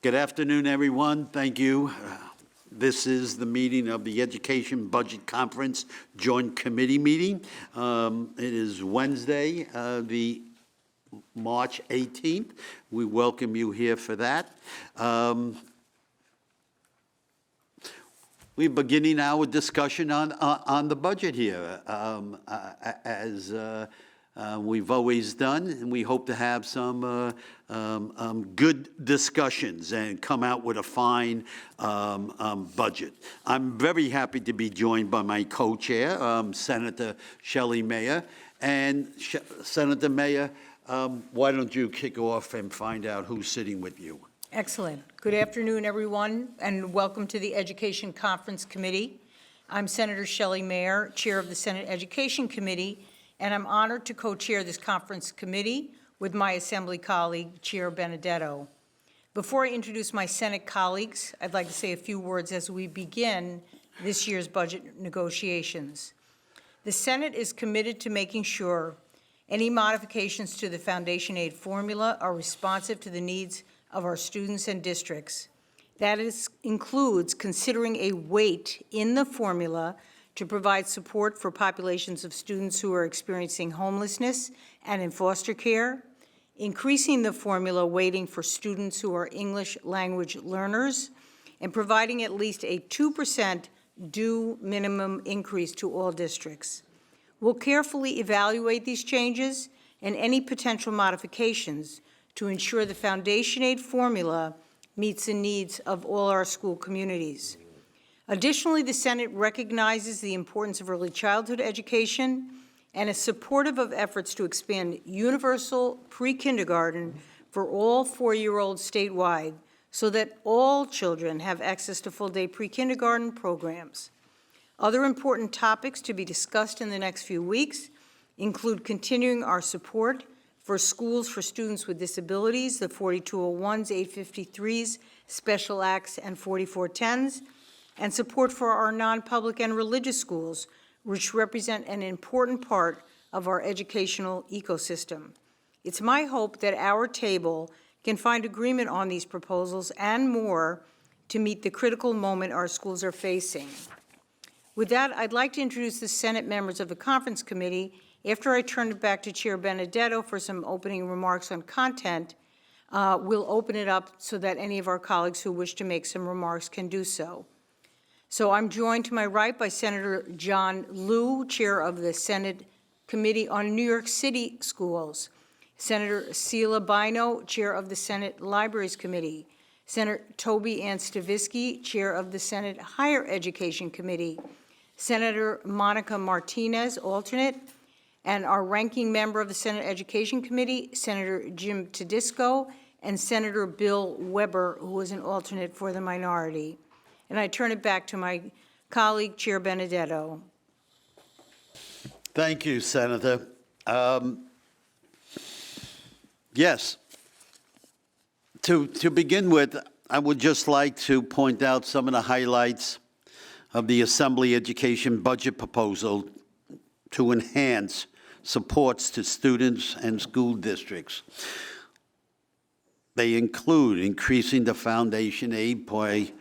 Good afternoon, everyone. Thank you. This is the meeting of the Education Budget Conference Joint Committee meeting. It is Wednesday, the March 18th. We welcome you here for that. We're beginning our discussion on the budget here, as we've always done, and we hope to have some good discussions and come out with a fine budget. I'm very happy to be joined by my co-chair, Senator Shelley Mayer. And Senator Mayer, why don't you kick off and find out who's sitting with you? Excellent. Good afternoon, everyone, and welcome to the Education Conference Committee. I'm Senator Shelley Mayer, Chair of the Senate Education Committee, and I'm honored to co-chair this conference committee with my Assembly colleague, Chair Benedetto. Before I introduce my Senate colleagues, I'd like to say a few words as we begin this year's budget negotiations. The Senate is committed to making sure any modifications to the foundation aid formula are responsive to the needs of our students and districts. That includes considering a weight in the formula to provide support for populations of students who are experiencing homelessness and in foster care, increasing the formula weighting for students who are English language learners, and providing at least a 2% due minimum increase to all districts. We'll carefully evaluate these changes and any potential modifications to ensure the foundation aid formula meets the needs of all our school communities. Additionally, the Senate recognizes the importance of early childhood education and is supportive of efforts to expand universal pre-kindergarten for all four-year-olds statewide so that all children have access to full-day pre-kindergarten programs. Other important topics to be discussed in the next few weeks include continuing our support for schools for students with disabilities, the 4201s, 853s, Special Acts, and 4410s, and support for our non-public and religious schools, which represent an important part of our educational ecosystem. It's my hope that our table can find agreement on these proposals and more to meet the critical moment our schools are facing. With that, I'd like to introduce the Senate members of the Conference Committee. After I turn it back to Chair Benedetto for some opening remarks on content, we'll open it up so that any of our colleagues who wish to make some remarks can do so. So I'm joined to my right by Senator John Liu, Chair of the Senate Committee on New York City Schools, Senator Sheila Bino, Chair of the Senate Libraries Committee, Senator Toby Ann Stavisky, Chair of the Senate Higher Education Committee, Senator Monica Martinez, alternate, and our ranking member of the Senate Education Committee, Senator Jim Tedisco, and Senator Bill Weber, who is an alternate for the minority. And I turn it back to my colleague, Chair Benedetto. Thank you, Senator. Yes. To begin with, I would just like to point out some of the highlights of the Assembly Education Budget Proposal to enhance supports to students and school districts. They include increasing the foundation aid by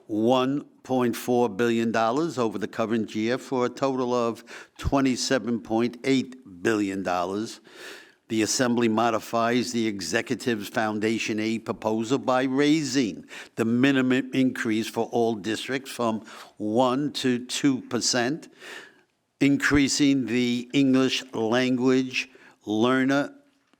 $1.4 billion over the current year for a total of $27.8 billion. The Assembly modifies the Executive's foundation aid proposal by raising the minimum increase for all districts from 1% to 2%, increasing the English language learner,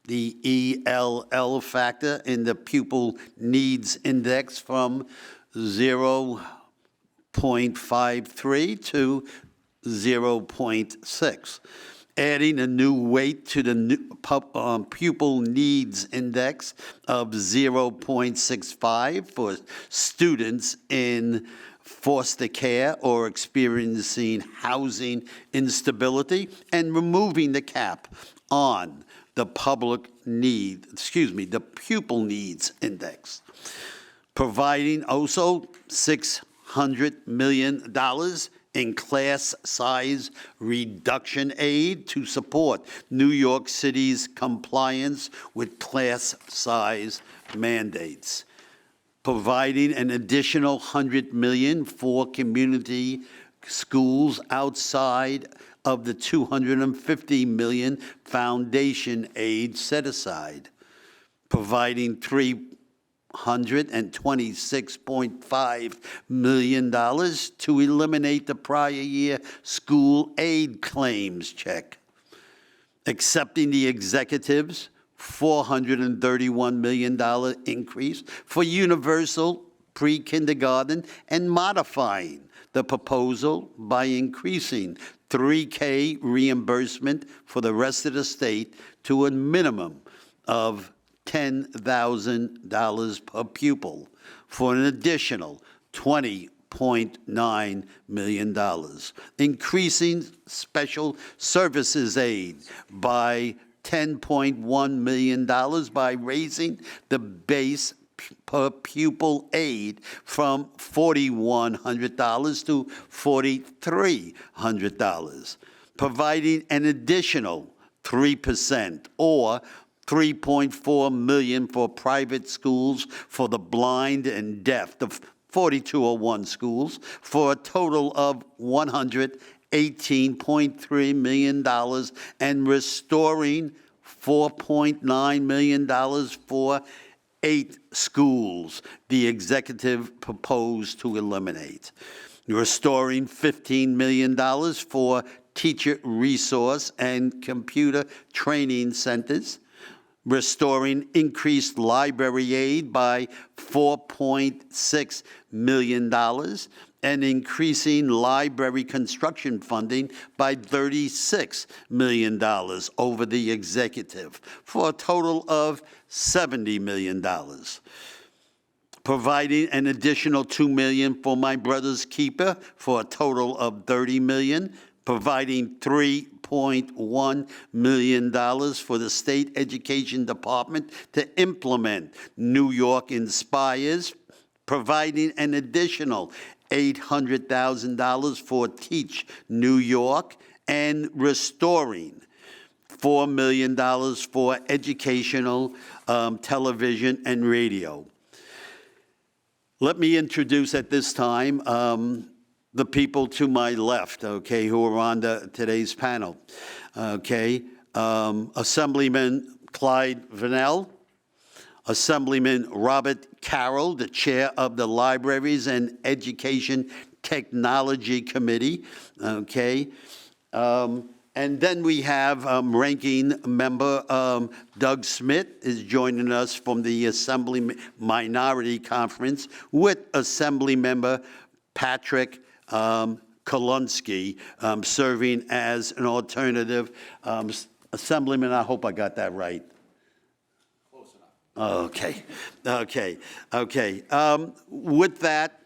the ELL factor in the pupil needs index from 0.53 to 0.6, adding a new weight to the pupil needs index of 0.65 for students in foster care or experiencing housing instability, and removing the cap on the the pupil needs index. Providing also $600 million in class size reduction aid to support New York City's compliance with class size mandates. providing an additional $100 million for community schools outside of the $250 million foundation aid set aside, providing $326.5 million to eliminate the prior year school aid claims check, accepting the executive's $431 million increase for universal pre-kindergarten and modifying the proposal by increasing $3K reimbursement for the rest of the state to a minimum of $10,000 per pupil for an additional $20.9 million, increasing special services aid by $10.1 million by raising the base per pupil aid from $4,100 to $4,300, providing an additional 3% or $3.4 million for private schools for the blind and deaf, the 4201 schools, for a total of $118.3 million, and restoring $4.9 million for 8 schools the executive proposed to eliminate, restoring $15 million for teacher resource and computer training centers, restoring increased library aid by $4.6 million, and increasing library construction funding by $36 million over the executive, for a total of $70 million. Providing an additional $2 million for My Brother's Keeper, for a total of $30 million, providing $3.1 million for the State Education Department to implement New York Inspires, providing an additional $800,000 for Teach New York, and restoring $4 million for educational television and radio. Let me introduce at this time the people to my left, okay, who are on today's panel. Okay, Assemblyman Clyde Vernell, Assemblyman Robert Carroll, the chair of the Libraries and Education Technology Committee, okay. And then we have Ranking Member Doug Smith is joining us from the Assembly Minority Conference with Assembly Member Patrick Kolonsky serving as an alternative. Assemblyman, I hope I got that right. Close enough. Okay. With that,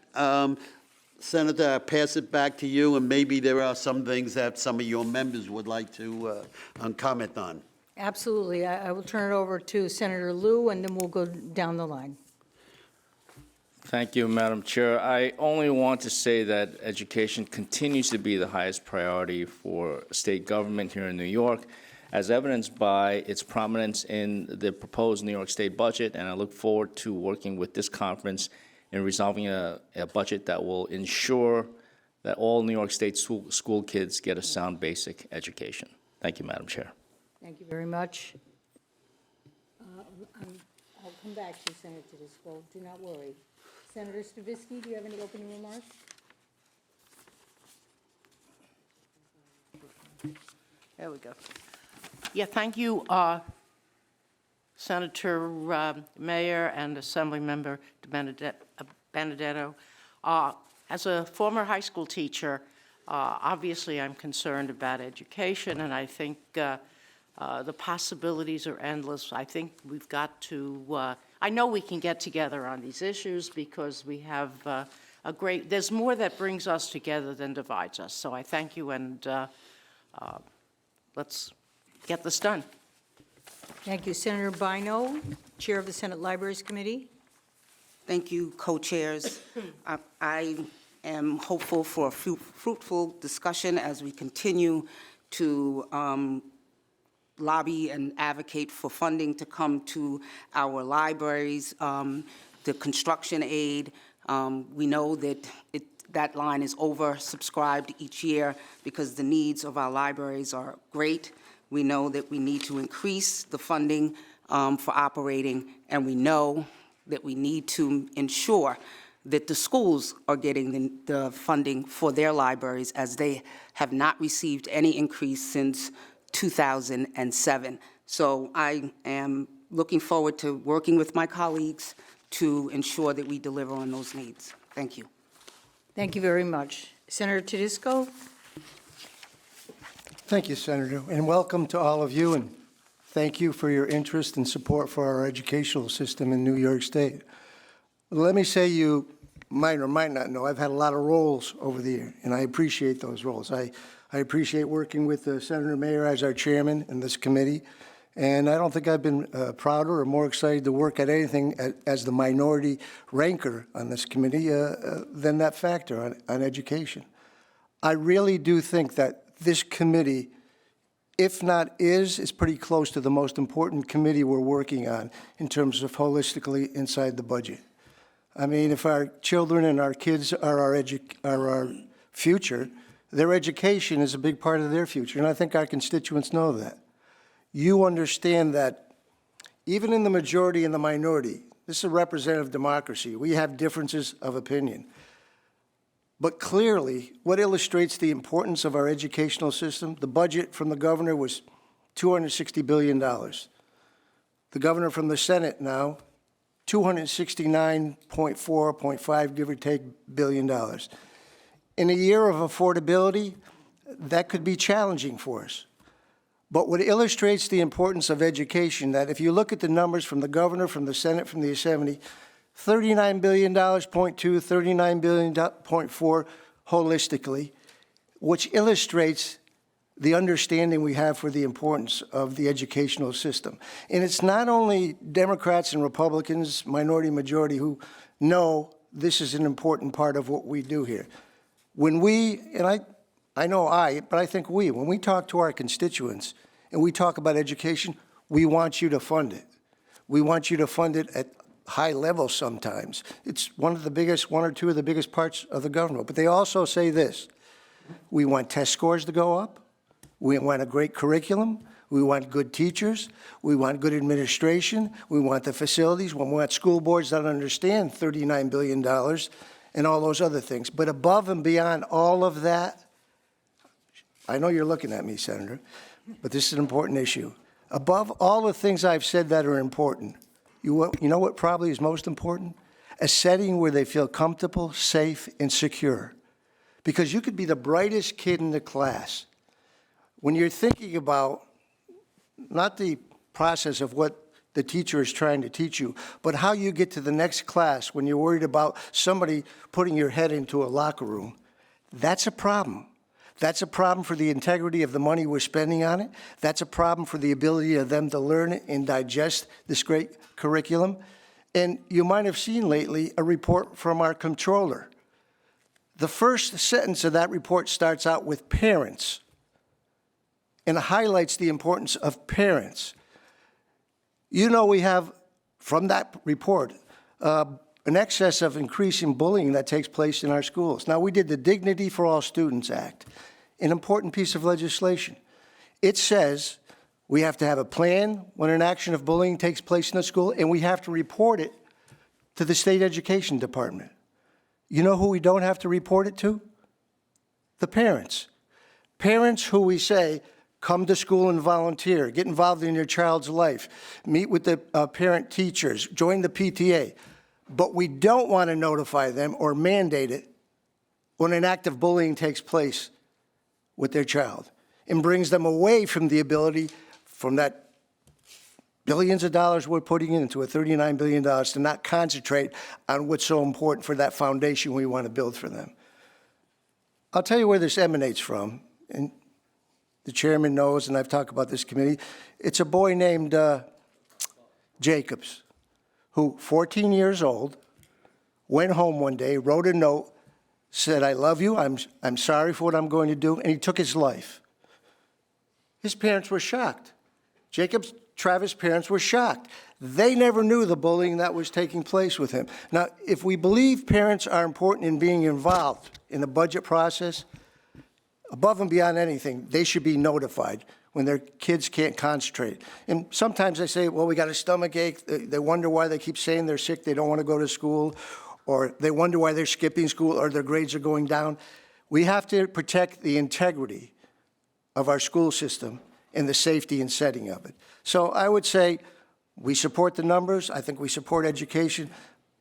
Senator, I pass it back to you, and maybe there are some things that some of your members would like to comment on. Absolutely. I will turn it over to Senator Liu, and then we'll go down the line. Thank you, Madam Chair. I only want to say that education continues to be the highest priority for state government here in New York, as evidenced by its prominence in the proposed New York State budget, and I look forward to working with this conference in resolving a budget that will ensure that all New York State school kids get a sound basic education. Thank you, Madam Chair. Thank you very much. I'll come back to you, Senator Disco. Do not worry. Senator Stavisky, do you have any opening remarks? There we go. Yeah, thank you, Senator Mayor and Assemblymember Benedetto. As a former high school teacher, obviously I'm concerned about education, and I think the possibilities are endless. I think we've got to, I know we can get together on these issues because we have there's more that brings us together than divides us. So I thank you, and let's get this done. Thank you. Senator Bino, Chair of the Senate Libraries Committee. Thank you, co-chairs. I am hopeful for a fruitful discussion as we continue to lobby and advocate for funding to come to our libraries. the construction aid. We know that that line is oversubscribed each year because the needs of our libraries are great. We know that we need to increase the funding for operating, and we know that we need to ensure that the schools are getting the funding for their libraries, as they have not received any increase since 2007. So I am looking forward to working with my colleagues to ensure that we deliver on those needs. Thank you. Thank you very much. Senator Tedisco? Thank you, Senator, and welcome to all of you, and thank you for your interest and support for our educational system in New York State. Let me say, you might or might not know, I've had a lot of roles over the year, and I appreciate those roles. I appreciate working with Senator Mayer as our chairman in this committee, and I don't think I've been prouder or more excited to work at anything as the minority ranker on this committee than that factor on education. I really do think that this committee, if not is pretty close to the most important committee we're working on in terms of holistically inside the budget. I mean, if our children and our kids are our future, their education is a big part of their future, and I think our constituents know that. You understand that even in the majority and the minority, this is a representative democracy. We have differences of opinion. But clearly, what illustrates the importance of our educational system, the budget from the governor was $260 billion. The governor from the Senate now, 269.4.5, give or take, billion dollars. In a year of affordability, that could be challenging for us. But what illustrates the importance of education, that if you look at the numbers from the governor, from the Senate, from the Assembly, $39 billion, .2, $39 billion, .4 holistically, which illustrates the understanding we have for the importance of the educational system. And it's not only Democrats and Republicans, minority, majority, who know this is an important part of what we do here. When we, and I know but I think when we talk to our constituents and we talk about education, we want you to fund it. We want you to fund it at high levels sometimes. It's one or two of the biggest parts of the government. But they also say this: we want test scores to go up. We want a great curriculum. We want good teachers. We want good administration. We want the facilities. We want school boards that understand $39 billion and all those other things. But above and beyond all of that, I know you're looking at me, Senator, but this is an important issue. Above all the things I've said that are important, you know what probably is most important? A setting where they feel comfortable, safe, and secure. Because you could be the brightest kid in the class. When you're thinking about not the process of what the teacher is trying to teach you, but how you get to the next class when you're worried about somebody putting your head into a locker room, that's a problem. That's a problem for the integrity of the money we're spending on it. That's a problem for the ability of them to learn and digest this great curriculum. And you might have seen lately a report from our controller. The first sentence of that report starts out with parents and highlights the importance of parents. You know, we have, from that report, an excess of increasing bullying that takes place in our schools. Now, we did the Dignity for All Students Act, an important piece of legislation. It says we have to have a plan when an action of bullying takes place in a school, and we have to report it to the state education department. You know who we don't have to report it to? The parents. Parents who we say, come to school and volunteer, get involved in your child's life, meet with the parent teachers, join the PTA. But we don't want to notify them or mandate it when an act of bullying takes place with their child and brings them away from the ability, from that billions of dollars we're putting into a $39 billion, to not concentrate on what's so important for that foundation we want to build for them. I'll tell you where this emanates from, and the chairman knows, and I've talked about this committee. It's a boy named Jacobs, who, 14 years old, went home one day, wrote a note, said, I love you, I'm sorry for what I'm going to do, and he took his life. His parents were shocked. Jacobs Travis' parents were shocked. They never knew the bullying that was taking place with him. Now, if we believe parents are important in being involved in the budget process, above and beyond anything, they should be notified when their kids can't concentrate. And sometimes they say, well, we got a stomach ache. They wonder why they keep saying they're sick, they don't want to go to school, or they wonder why they're skipping school or their grades are going down. We have to protect the integrity of our school system and the safety and setting of it. So I would say we support the numbers. I think we support education.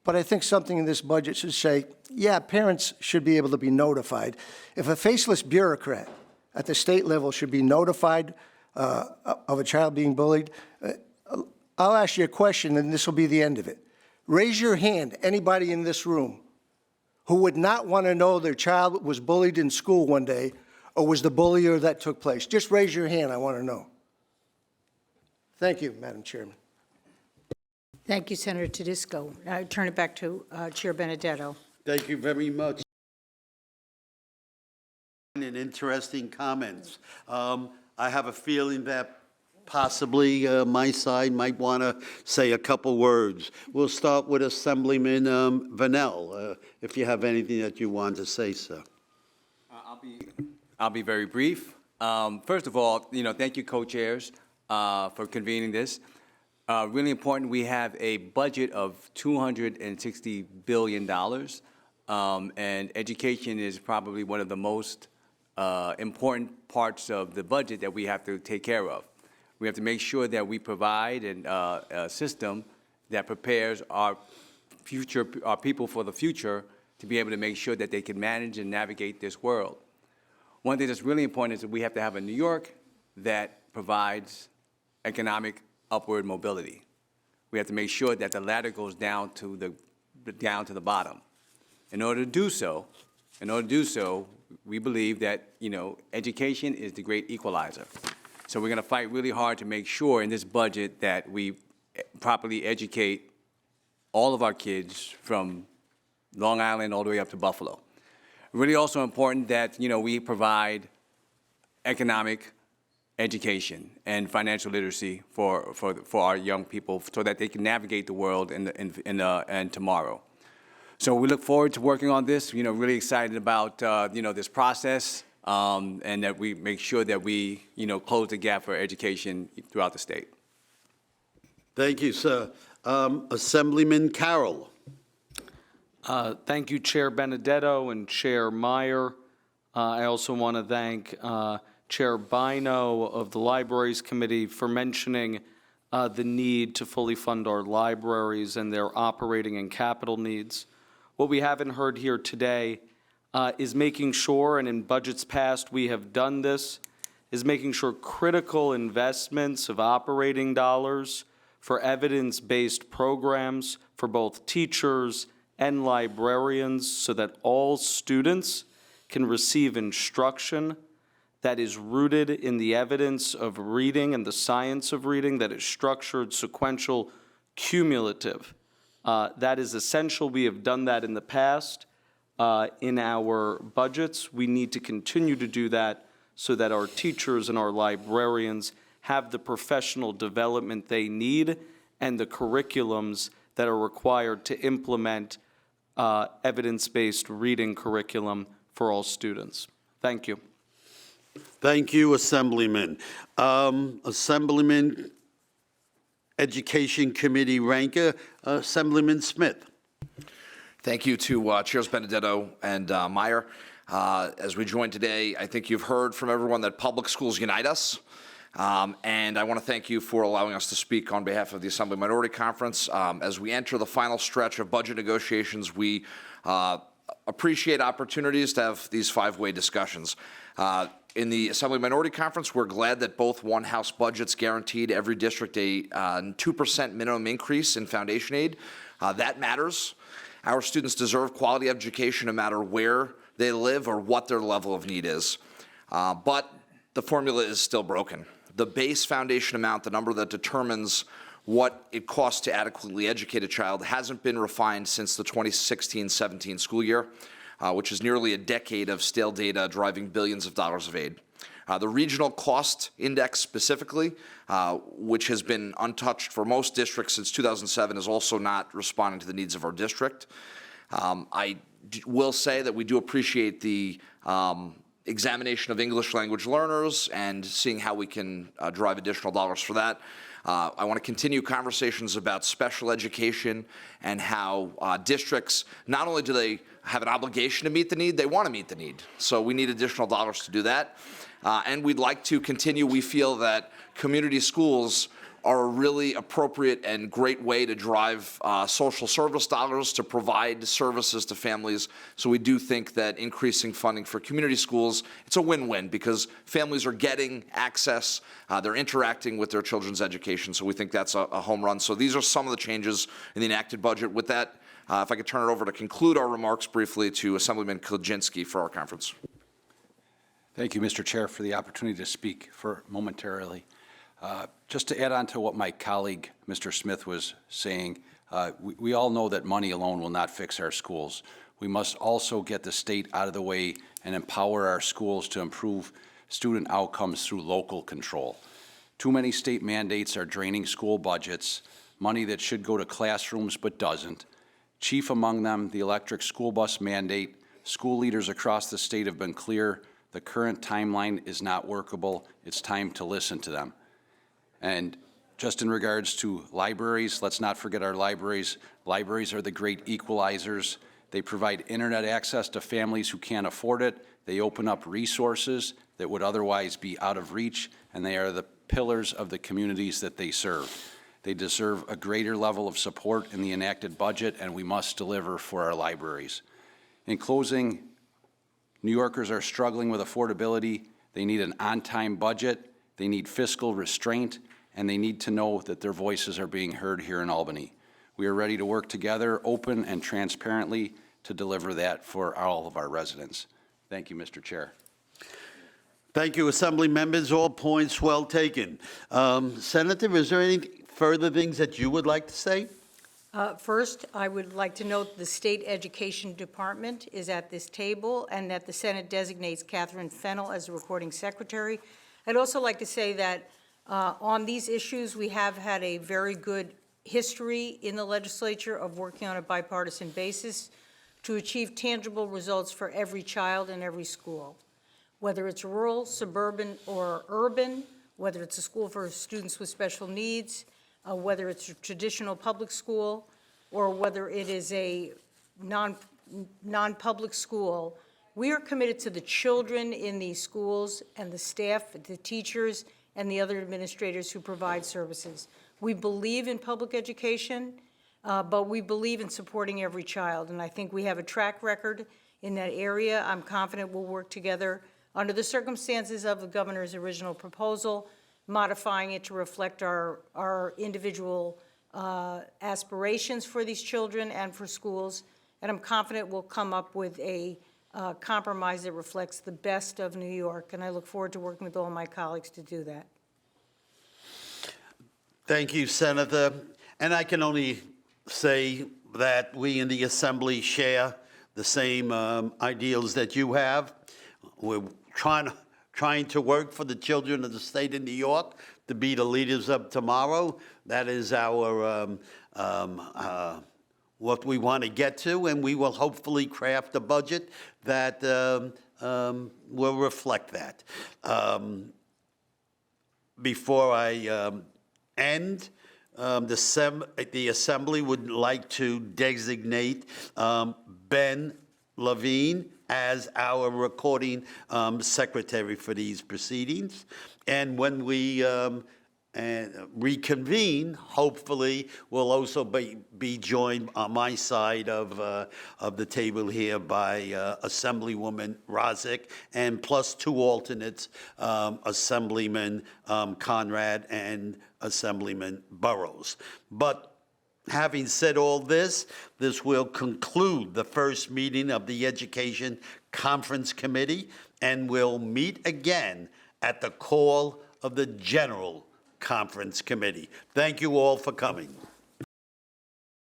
But I think something in this budget should say, yeah, parents should be able to be notified. If a faceless bureaucrat at the state level should be notified of a child being bullied, I'll ask you a question, and this will be the end of it. Raise your hand, anybody in this room, who would not want to know their child was bullied in school one day or was the bullier that took place. Just raise your hand, I want to know. Thank you, Madam Chairman. Thank you, Senator Tedisco. I turn it back to Chair Benedetto. Thank you very much. And interesting comments. I have a feeling that possibly my side might want to say a couple words. We'll start with Assemblyman Vanel, if you have anything that you want to say, sir. I'll be very brief. First of all, thank you, co-chairs, for convening this. Really important, we have a budget of $260 billion, and education is probably one of the most important parts of the budget that we have to take care of. We have to make sure that we provide a system that prepares our people for the future to be able to make sure that they can manage and navigate this world. One thing that's really important is that we have to have a New York that provides economic upward mobility. We have to make sure that the ladder goes down to the bottom. In order to do so, we believe that education is the great equalizer. So we're going to fight really hard to make sure in this budget that we properly educate all of our kids from Long Island all the way up to Buffalo. Really also important that we provide economic education and financial literacy for our young people so that they can navigate the world and tomorrow. So we look forward to working on this, really excited about, this process, and that we make sure that we, close the gap for education throughout the state. Thank you, sir. Assemblyman Carroll. Thank you, Chair Benedetto and Chair Meyer. I also want to thank Chair Bino of the Libraries Committee for mentioning the need to fully fund our libraries and their operating and capital needs. What we haven't heard here today is making sure, and in budgets past we have done this, is making sure critical investments of operating dollars for evidence-based programs for both teachers and librarians so that all students can receive instruction that is rooted in the evidence of reading and the science of reading, that is structured, sequential, cumulative. That is essential. We have done that in the past in our budgets. We need to continue to do that so that our teachers and our librarians have the professional development they need and the curriculums that are required to implement evidence-based reading curriculum for all students. Thank you. Thank you, Assemblyman. Assemblyman Education Committee Ranker, Assemblyman Smith. Thank you to Chairs Benedetto and Meyer. As we join today, I think you've heard from everyone that public schools unite us. And I want to thank you for allowing us to speak on behalf of the Assembly Minority Conference. As we enter the final stretch of budget negotiations, we appreciate opportunities to have these five-way discussions. In the Assembly Minority Conference, we're glad that both one House budgets guaranteed every district a 2% minimum increase in foundation aid. That matters. Our students deserve quality education no matter where they live or what their level of need is. But the formula is still broken. The base foundation amount, the number that determines what it costs to adequately educate a child, hasn't been refined since the 2016-17 school year, which is nearly a decade of stale data driving billions of dollars of aid. The regional cost index specifically, which has been untouched for most districts since 2007, is also not responding to the needs of our district. I will say that we do appreciate the examination of English language learners and seeing how we can drive additional dollars for that. I want to continue conversations about special education and how districts, not only do they have an obligation to meet the need, they want to meet the need. So we need additional dollars to do that. And we'd like to continue. We feel that community schools are a really appropriate and great way to drive social service dollars to provide services to families. So we do think that increasing funding for community schools, it's a win-win because families are getting access, they're interacting with their children's education. So we think that's a home run. So these are some of the changes in the enacted budget. With that, if I could turn it over to conclude our remarks briefly to Assemblyman Kludzinski for our conference. Thank you, Mr. Chair, for the opportunity to speak momentarily. Just to add on to what my colleague, Mr. Smith, was saying, we all know that money alone will not fix our schools. We must also get the state out of the way and empower our schools to improve student outcomes through local control. Too many state mandates are draining school budgets, money that should go to classrooms but doesn't. Chief among them, the electric school bus mandate. School leaders across the state have been clear. The current timeline is not workable. It's time to listen to them. And just in regards to libraries, let's not forget our libraries. Libraries are the great equalizers. They provide internet access to families who can't afford it. They open up resources that would otherwise be out of reach, and they are the pillars of the communities that they serve. They deserve a greater level of support in the enacted budget, and we must deliver for our libraries. In closing, New Yorkers are struggling with affordability. They need an on-time budget. They need fiscal restraint, and they need to know that their voices are being heard here in Albany. We are ready to work together, open and transparently, to deliver that for all of our residents. Thank you, Mr. Chair. Thank you, Assembly members. All points well taken. Senator, is there any further things that you would like to say? First, I would like to note the State Education Department is at this table and that the Senate designates Catherine Fennell as the recording secretary. I'd also like to say that on these issues, we have had a very good history in the legislature of working on a bipartisan basis to achieve tangible results for every child in every school, whether it's rural, suburban, or urban, whether it's a school for students with special needs, whether it's a traditional public school, or whether it is a non-public school. We are committed to the children in these schools and the staff, the teachers, and the other administrators who provide services. We believe in public education, but we believe in supporting every child, and I think we have a track record in that area. I'm confident we'll work together under the circumstances of the governor's original proposal, modifying it to reflect our individual aspirations for these children and for schools, and I'm confident we'll come up with a compromise that reflects the best of New York, and I look forward to working with all my colleagues to do that. Thank you, Senator. And I can only say that we in the Assembly share the same ideals that you have. We're trying to work for the children of the state of New York to be the leaders of tomorrow. That is our what we want to get to, and we will hopefully craft a budget that will reflect that. Before I end, the Assembly would like to designate Ben Levine as our recording secretary for these proceedings. And when we reconvene, hopefully, we'll also be joined on my side of the table here by Assemblywoman Rozek, and plus two alternates, Assemblyman Conrad and Assemblyman Burrows. But having said all this, this will conclude the first meeting of the Education Conference Committee, and we'll meet again at the call of the General Conference Committee. Thank you all for coming.